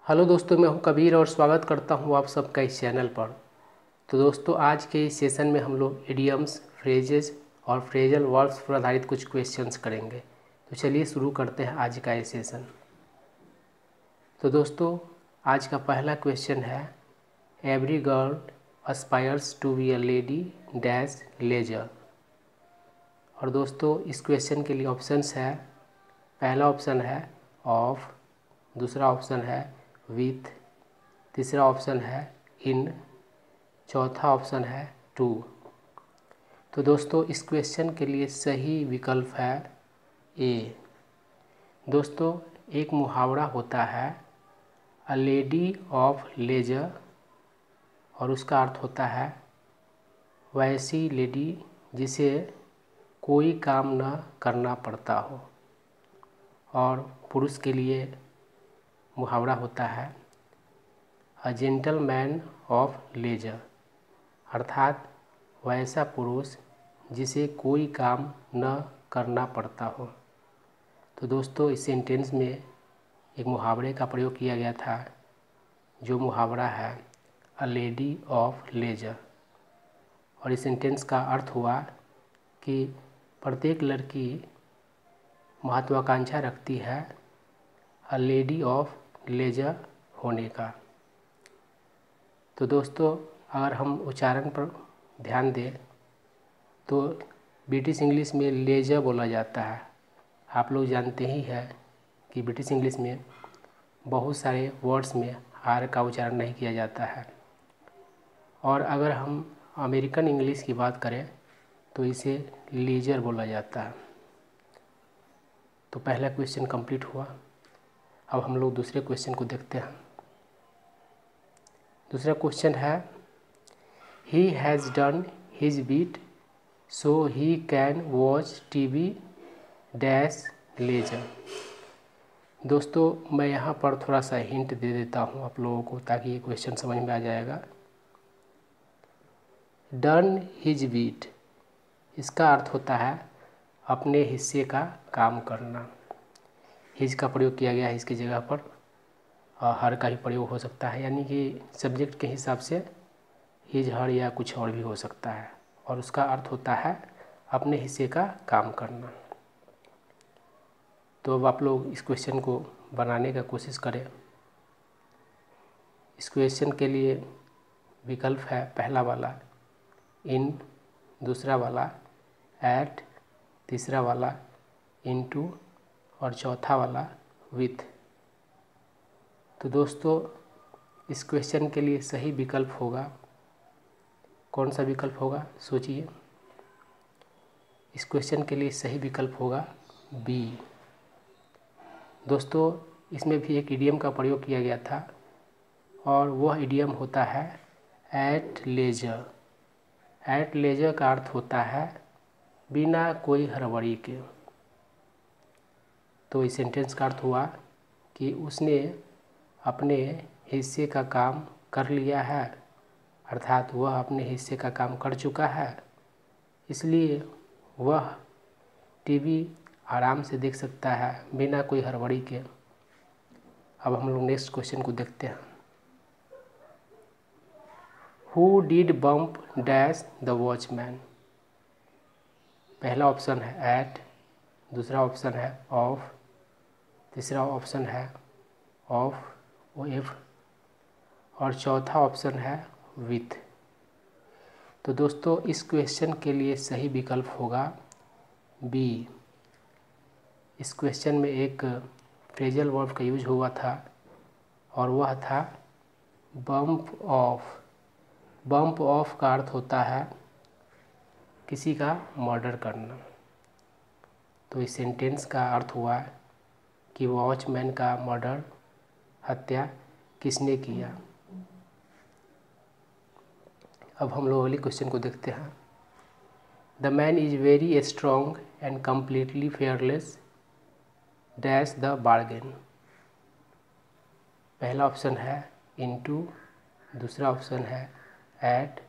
Hello दोस्तों, मैं हूं कबीर और स्वागत करता हूं आप सबका इस चैनल पर। तो दोस्तों, आज के इस सेशन में हम लोग इडियम्स, फ्रेजेस और फ्रेजल वर्ब्स पर आधारित कुछ क्वेश्चंस करेंगे। तो चलिए शुरू करते हैं आज का ये सेशन। तो दोस्तों, आज का पहला क्वेश्चन है, every girl aspires to be a lady dash leisure. और दोस्तों, इस क्वेश्चन के लिए ऑप्शंस है, पहला ऑप्शन है ऑफ, दूसरा ऑप्शन है विथ, तीसरा ऑप्शन है इन, चौथा ऑप्शन है टू। तो दोस्तों, इस क्वेश्चन के लिए सही विकल्प है ए। दोस्तों, एक मुहावरा होता है अ लेडी ऑफ लेजर, और उसका अर्थ होता है वैसी लेडी जिसे कोई काम न करना पड़ता हो। और पुरुष के लिए मुहावरा होता है अ जेंटलमैन ऑफ लेजर, अर्थात वैसा पुरुष जिसे कोई काम न करना पड़ता हो। तो दोस्तों, इस सेंटेंस में एक मुहावरे का प्रयोग किया गया था, जो मुहावरा है अ लेडी ऑफ लेजर। और इस सेंटेंस का अर्थ हुआ कि प्रत्येक लड़की महत्वाकांक्षा रखती है अ लेडी ऑफ लेजर होने का। तो दोस्तों, अगर हम उच्चारण पर ध्यान दें तो ब्रिटिश इंग्लिश में लेजर बोला जाता है। आप लोग जानते ही हैं कि ब्रिटिश इंग्लिश में बहुत सारे वर्ड्स में आर का उच्चारण नहीं किया जाता है। और अगर हम अमेरिकन इंग्लिश की बात करें तो इसे लेजर बोला जाता है। तो पहला क्वेश्चन कंप्लीट हुआ। अब हम लोग दूसरे क्वेश्चन को देखते हैं। दूसरा क्वेश्चन है, he has done his bit so he can watch TV dash leisure. दोस्तों, मैं यहाँ पर थोड़ा सा हिंट दे देता हूँ आप लोगों को, ताकि ये क्वेश्चन समझ में आ जाएगा। डन हिज बीट, इसका अर्थ होता है अपने हिस्से का काम करना। हिज का प्रयोग किया गया है इसकी जगह पर, हर का ही प्रयोग हो सकता है, यानी कि सब्जेक्ट के हिसाब से हिज, हर या कुछ और भी हो सकता है। और उसका अर्थ होता है अपने हिस्से का काम करना। तो अब आप लोग इस क्वेश्चन को बनाने का कोशिश करें। इस क्वेश्चन के लिए विकल्प है, पहला वाला इन, दूसरा वाला एट, तीसरा वाला इनटू और चौथा वाला विथ। तो दोस्तों, इस क्वेश्चन के लिए सही विकल्प होगा, कौन सा विकल्प होगा सोचिए। इस क्वेश्चन के लिए सही विकल्प होगा बी। दोस्तों, इसमें भी एक इडियम का प्रयोग किया गया था, और वह इडियम होता है एट लेजर। एट लेजर का अर्थ होता है बिना कोई हड़बड़ी के। तो इस सेंटेंस का अर्थ हुआ कि उसने अपने हिस्से का काम कर लिया है, अर्थात वह अपने हिस्से का काम कर चुका है, इसलिए वह टीवी आराम से देख सकता है बिना कोई हड़बड़ी के। अब हम लोग नेक्स्ट क्वेश्चन को देखते हैं। Who did bump dash the watchman. पहला ऑप्शन है एट, दूसरा ऑप्शन है ऑफ, तीसरा ऑप्शन है ऑफ एफ, और चौथा ऑप्शन है विथ। तो दोस्तों, इस क्वेश्चन के लिए सही विकल्प होगा बी। इस क्वेश्चन में एक फ्रेजल वर्ब का यूज हुआ था, और वह था बम्प ऑफ। बम्प ऑफ का अर्थ होता है किसी का मर्डर करना। तो इस सेंटेंस का अर्थ हुआ कि वॉचमैन का मर्डर, हत्या किसने किया। अब हम लोग अगले क्वेश्चन को देखते हैं। The man is very strong and completely fearless dash the bargain. पहला ऑप्शन है इनटू, दूसरा ऑप्शन है एट,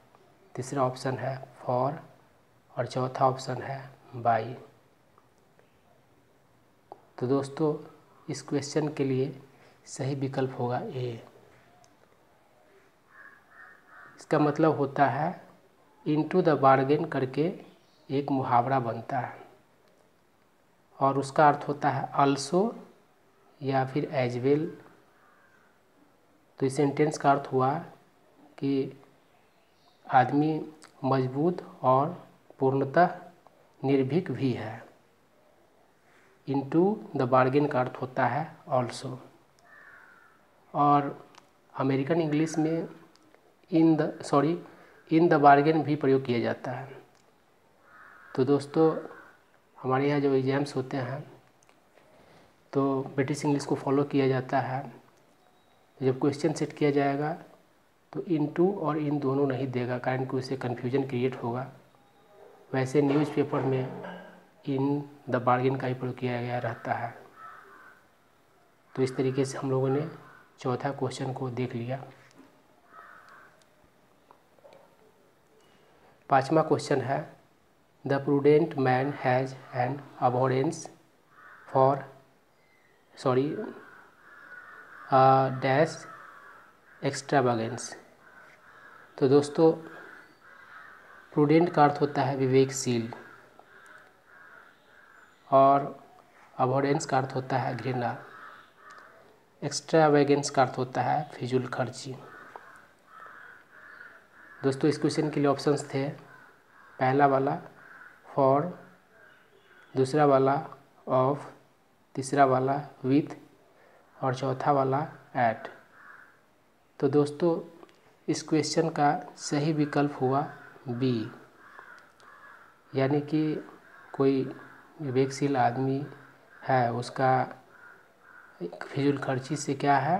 तीसरा ऑप्शन है फॉर, और चौथा ऑप्शन है बाई। तो दोस्तों, इस क्वेश्चन के लिए सही विकल्प होगा ए। इसका मतलब होता है इनटू द बार्गेन करके एक मुहावरा बनता है और उसका अर्थ होता है अल्सो या फिर एज वेल। तो इस सेंटेंस का अर्थ हुआ कि आदमी मजबूत और पूर्णतः निर्भीक भी है। इनटू द बार्गेन का अर्थ होता है ऑल्सो। और अमेरिकन इंग्लिश में इन द बार्गेन भी प्रयोग किया जाता है। तो दोस्तों हमारे यहाँ जो एग्ज़ाम्स होते हैं तो ब्रिटिश इंग्लिश को फॉलो किया जाता है। जब क्वेश्चन सेट किया जाएगा तो इनटू और इन दोनों नहीं देगा, कारण कि उससे कन्फ्यूजन क्रिएट होगा। वैसे न्यूज़पेपर में इन द बार्गेन का ही प्रयोग किया गया रहता है। तो इस तरीके से हम लोगों ने चौथा क्वेश्चन को देख लिया। पांचवा क्वेश्चन है the prudent man has an abhorrence for dash extravagance. तो दोस्तों प्रूडेंट का अर्थ होता है विवेकशील और अबॉर्डेंस का अर्थ होता है घृणा। एक्स्ट्रावेगेंस का अर्थ होता है फिजूल खर्ची। दोस्तों इस क्वेश्चन के लिए ऑप्शंस थे पहला वाला फॉर, दूसरा वाला ऑफ, तीसरा वाला विथ और चौथा वाला एट। तो दोस्तों इस क्वेश्चन का सही विकल्प हुआ बी, यानी कि कोई विवेकशील आदमी है उसका फिजूल खर्ची से क्या है,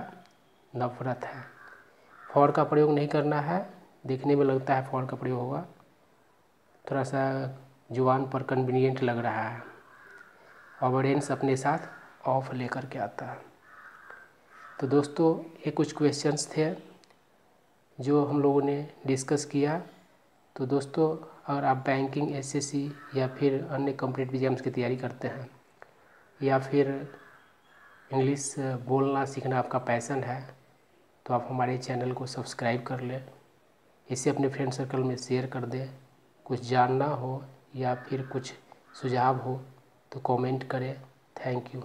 नफरत है। फॉर का प्रयोग नहीं करना है, देखने में लगता है फॉर का प्रयोग होगा, थोड़ा सा जुबान पर कन्वीनियंट लग रहा है। अबॉर्डेंस अपने साथ ऑफ लेकर के आता है। तो दोस्तों ये कुछ क्वेश्चंस थे जो हम लोगों ने डिस्कस किया। तो दोस्तों अगर आप बैंकिंग, एसएससी या फिर अन्य कॉम्पिटिटिव एग्जाम्स की तैयारी करते हैं या फिर इंग्लिश बोलना सीखना आपका पैशन है तो आप हमारे चैनल को सब्सक्राइब कर लें, इसे अपने फ्रेंड सर्कल में शेयर कर दें। कुछ जानना हो या फिर कुछ सुझाव हो तो कमेंट करें। Thank you.